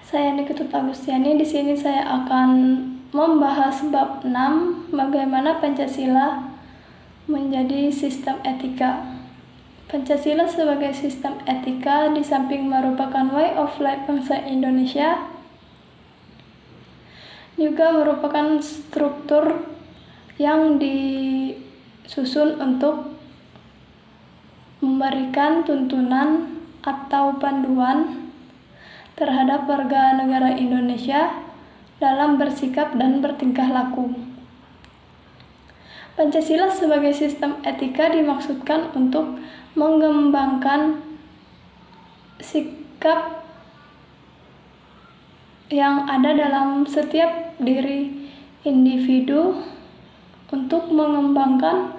Saya Nikitut Agustiani. Di sini saya akan membahas bab 6, bagaimana Pancasila menjadi sistem etika. Pancasila sebagai sistem etika di samping merupakan way of life bangsa Indonesia, juga merupakan struktur yang disusun untuk memberikan tuntunan atau panduan terhadap warga negara Indonesia dalam bersikap dan bertingkah laku. Pancasila sebagai sistem etika dimaksudkan untuk mengembangkan sikap yang ada dalam setiap diri individu untuk mengembangkan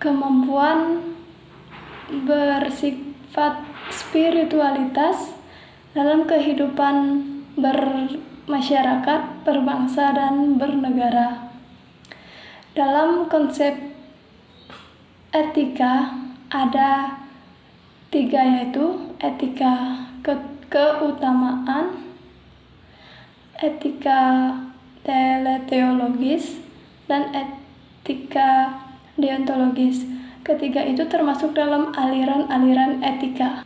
kemampuan bersifat spiritualitas dalam kehidupan bermasyarakat, berbangsa, dan bernegara. Dalam konsep etika ada 3, yaitu etika keutamaan, etika teleologis, dan etika deontologis. Ketiga itu termasuk dalam aliran-aliran etika.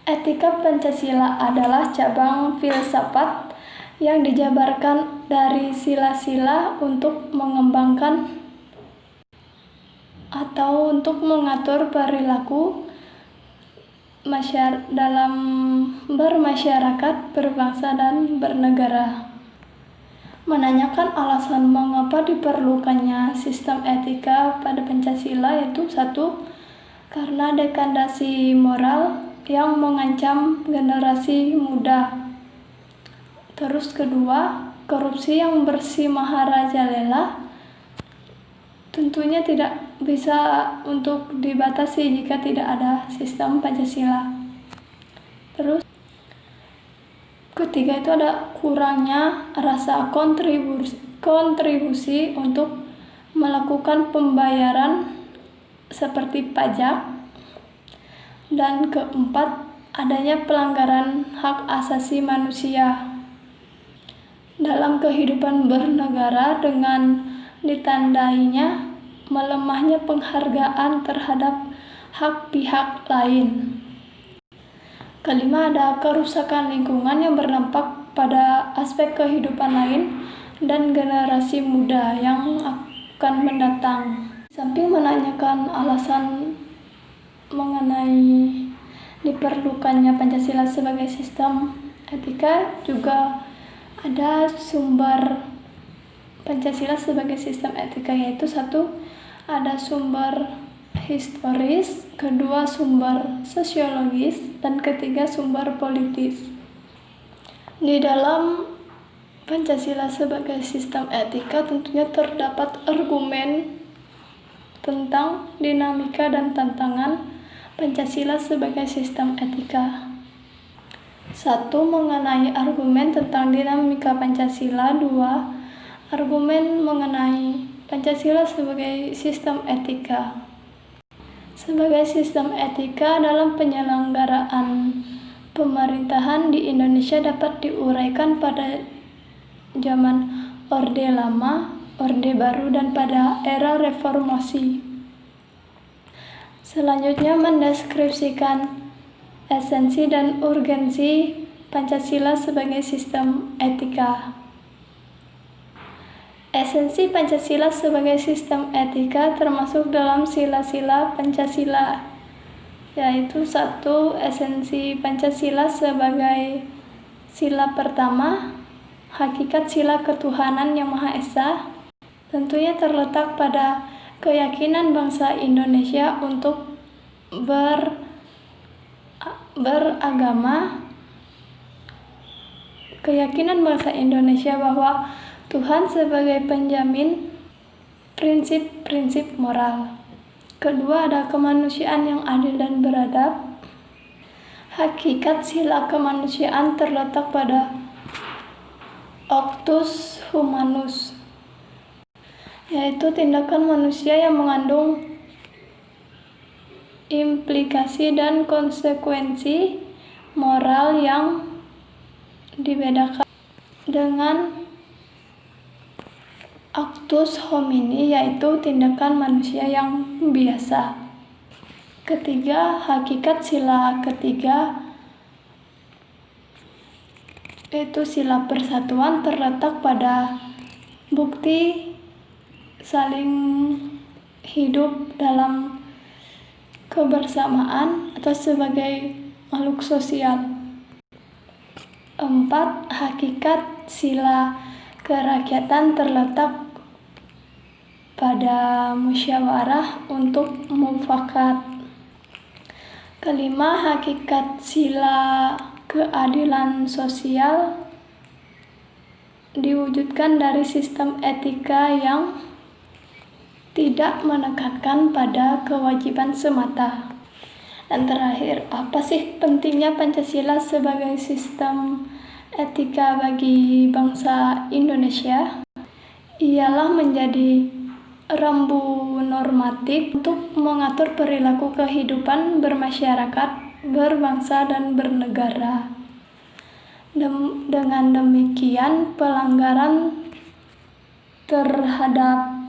Etika Pancasila adalah cabang filsafat yang dijabarkan dari sila-sila untuk mengembangkan atau untuk mengatur perilaku dalam bermasyarakat, berbangsa, dan bernegara. Menanyakan alasan mengapa diperlukannya sistem etika pada Pancasila, yaitu 1. Karena degradasi moral yang mengancam generasi muda. Terus kedua, korupsi yang bersihmaharajalela tentunya tidak bisa untuk dibatasi jika tidak ada sistem Pancasila. Terus ketiga itu ada kurangnya rasa kontribusi untuk melakukan pembayaran seperti pajak. Dan keempat, adanya pelanggaran hak asasi manusia dalam kehidupan bernegara dengan ditandainya melemahnya penghargaan terhadap hak pihak lain. Kelima, ada kerusakan lingkungan yang berdampak pada aspek kehidupan lain dan generasi muda yang akan mendatang. Di samping menanyakan alasan mengenai diperlukannya Pancasila sebagai sistem etika, juga ada sumber Pancasila sebagai sistem etika, yaitu 1. Ada sumber historis, kedua sumber sosiologis, dan ketiga sumber politis. Di dalam Pancasila sebagai sistem etika tentunya terdapat argumen tentang dinamika dan tantangan Pancasila sebagai sistem etika. 1. Mengenai argumen tentang dinamika Pancasila. 2. Argumen mengenai Pancasila sebagai sistem etika. Sebagai sistem etika dalam penyelenggaraan pemerintahan di Indonesia dapat diuraikan pada zaman Orde Lama, Orde Baru, dan pada era reformasi. Selanjutnya mendeskripsikan esensi dan urgensi Pancasila sebagai sistem etika. Esensi Pancasila sebagai sistem etika termasuk dalam sila-sila Pancasila, yaitu 1. Esensi Pancasila sebagai sila pertama, hakikat sila ketuhanan yang Maha Esa, tentunya terletak pada keyakinan bangsa Indonesia untuk beragama, keyakinan bangsa Indonesia bahwa Tuhan sebagai penjamin prinsip-prinsip moral. Kedua, ada kemanusiaan yang adil dan beradab. Hakikat sila kemanusiaan terletak pada Octus Humanus, yaitu tindakan manusia yang mengandung implikasi dan konsekuensi moral yang dibedakan dengan actus homini, yaitu tindakan manusia yang biasa. Ketiga, hakikat sila ketiga yaitu sila persatuan terletak pada bukti saling hidup dalam kebersamaan atau sebagai makhluk sosial. 4. Hakikat sila kerakyatan terletak pada musyawarah untuk mufakat. Kelima, hakikat sila keadilan sosial diwujudkan dari sistem etika yang tidak menekankan pada kewajiban semata. Dan terakhir, apa sih pentingnya Pancasila sebagai sistem etika bagi bangsa Indonesia? Ialah menjadi rambu normatif untuk mengatur perilaku kehidupan bermasyarakat, berbangsa, dan bernegara. Dengan demikian, pelanggaran terhadap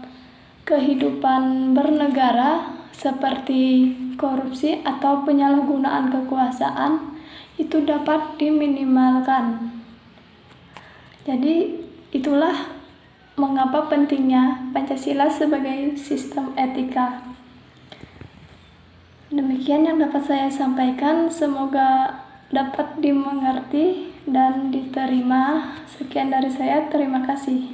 kehidupan bernegara seperti korupsi atau penyalahgunaan kekuasaan itu dapat diminimalkan. Jadi itulah mengapa pentingnya Pancasila sebagai sistem etika. Demikian yang dapat saya sampaikan, semoga dapat dimengerti dan diterima. Sekian dari saya, terima kasih.